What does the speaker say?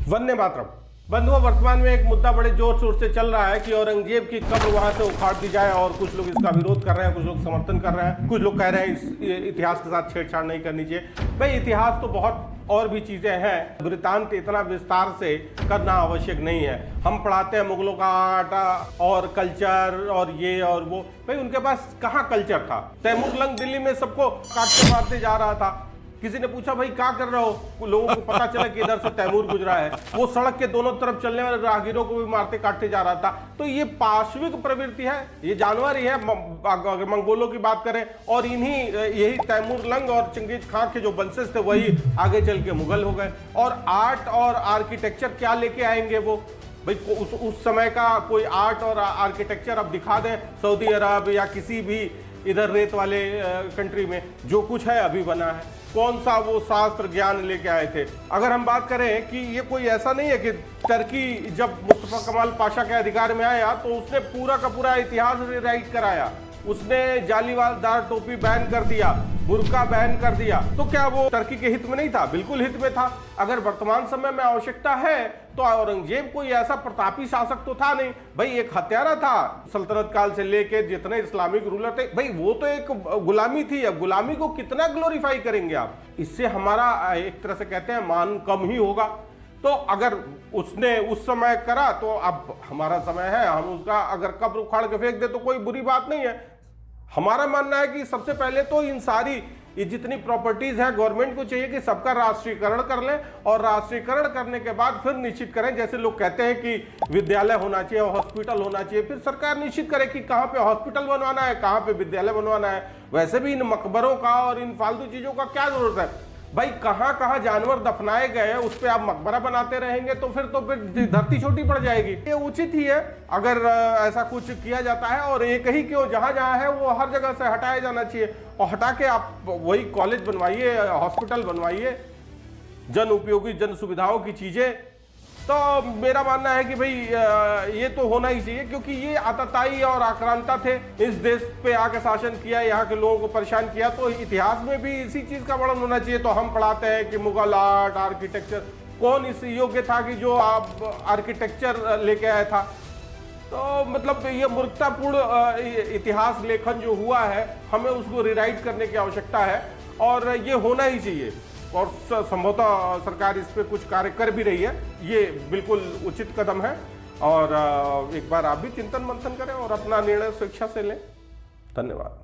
वंदे मातरम। बंधुओं, वर्तमान में एक मुद्दा बड़े जोर शोर से चल रहा है कि औरंगजेब की कब्र वहां से उखाड़ दी जाए, और कुछ लोग इसका विरोध कर रहे हैं, कुछ लोग समर्थन कर रहे हैं, कुछ लोग कह रहे हैं इस इतिहास के साथ छेड़छाड़ नहीं करनी चाहिए। भाई, इतिहास तो बहुत और भी चीजें हैं, वृत्तांत इतना विस्तार से करना आवश्यक नहीं है। हम पढ़ाते हैं मुगलों का आर्ट और कल्चर और ये और वो, भाई उनके पास कहाँ कल्चर था? तैमूर लंग दिल्ली में सबको काटते मारते जा रहा था। किसी ने पूछा भाई क्या कर रहे हो? लोगों को पता चला कि इधर से तैमूर गुजरा है, वो सड़क के दोनों तरफ चलने वाले राहगीरों को भी मारते काटते जा रहा था। तो ये पाश्विक प्रवृत्ति है, ये जानवर ही है। अगर मंगोलों की बात करें, और यही तैमूर लंग और चंगेज खान के जो वंशज थे वही आगे चल के मुगल हो गए। और आर्ट और आर्किटेक्चर क्या लेके आएंगे वो? भाई उस समय का कोई आर्ट और आर्किटेक्चर अब दिखा दें सऊदी अरब या किसी भी इधर रेत वाले कंट्री में, जो कुछ है अभी बना है। कौन सा वो शास्त्र ज्ञान लेके आए थे? अगर हम बात करें कि ये कोई ऐसा नहीं है कि टर्की जब मुस्तफा कमाल पाशा के अधिकार में आया तो उसने पूरा का पूरा इतिहास रिराइट कराया। उसने जालीवालदार टोपी बैन कर दिया, बुर्का बैन कर दिया। तो क्या वो टर्की के हित में नहीं था? बिल्कुल हित में था। अगर वर्तमान समय में आवश्यकता है तो औरंगजेब कोई ऐसा प्रतापी शासक तो था नहीं। भाई एक हत्यारा था। सल्तनत काल से लेके जितने इस्लामिक रूलर थे, भाई वो तो एक गुलामी थी। अब गुलामी को कितना ग्लोरीफाई करेंगे आप? इससे हमारा एक तरह से कहते हैं मान कम ही होगा। तो अगर उसने उस समय करा तो अब हमारा समय है, हम उसका अगर कब्र उखाड़ के फेंक दे तो कोई बुरी बात नहीं है। हमारा मानना है कि सबसे पहले तो इन सारी ये जितनी प्रॉपर्टीज है, गवर्नमेंट को चाहिए कि सबका राष्ट्रीयकरण कर ले, और राष्ट्रीयकरण करने के बाद फिर निश्चित करें, जैसे लोग कहते हैं कि विद्यालय होना चाहिए, हॉस्पिटल होना चाहिए, फिर सरकार निश्चित करे कि कहाँ पे हॉस्पिटल बनवाना है, कहाँ पे विद्यालय बनवाना है। वैसे भी इन मकबरों का और इन फालतू चीजों का क्या जरूरत है? भाई कहाँ कहाँ जानवर दफनाए गए हैं उस पर आप मकबरा बनाते रहेंगे तो फिर धरती छोटी पड़ जाएगी। ये उचित ही है अगर ऐसा कुछ किया जाता है, और एक ही क्यों, जहां जहां है वो हर जगह से हटाया जाना चाहिए, और हटा के आप वही कॉलेज बनवाइए, हॉस्पिटल बनवाइए, जन उपयोगी जन सुविधाओं की चीजें। तो मेरा मानना है कि भाई ये तो होना ही चाहिए, क्योंकि ये आतताई और आक्रांता थे, इस देश पे आके शासन किया, यहाँ के लोगों को परेशान किया। तो इतिहास में भी इसी चीज का वर्णन होना चाहिए। तो हम पढ़ाते हैं कि मुगल आर्ट आर्किटेक्चर, कौन इस योग्य था कि जो आप आर्किटेक्चर लेके आया था? तो मतलब ये मूर्खतापूर्ण इतिहास लेखन जो हुआ है, हमें उसको रिराइट करने की आवश्यकता है, और ये होना ही चाहिए। और संभवतः सरकार इस पे कुछ कार्य कर भी रही है, ये बिल्कुल उचित कदम है। और एक बार आप भी चिंतन मंथन करें और अपना निर्णय स्वेच्छा से लें। धन्यवाद।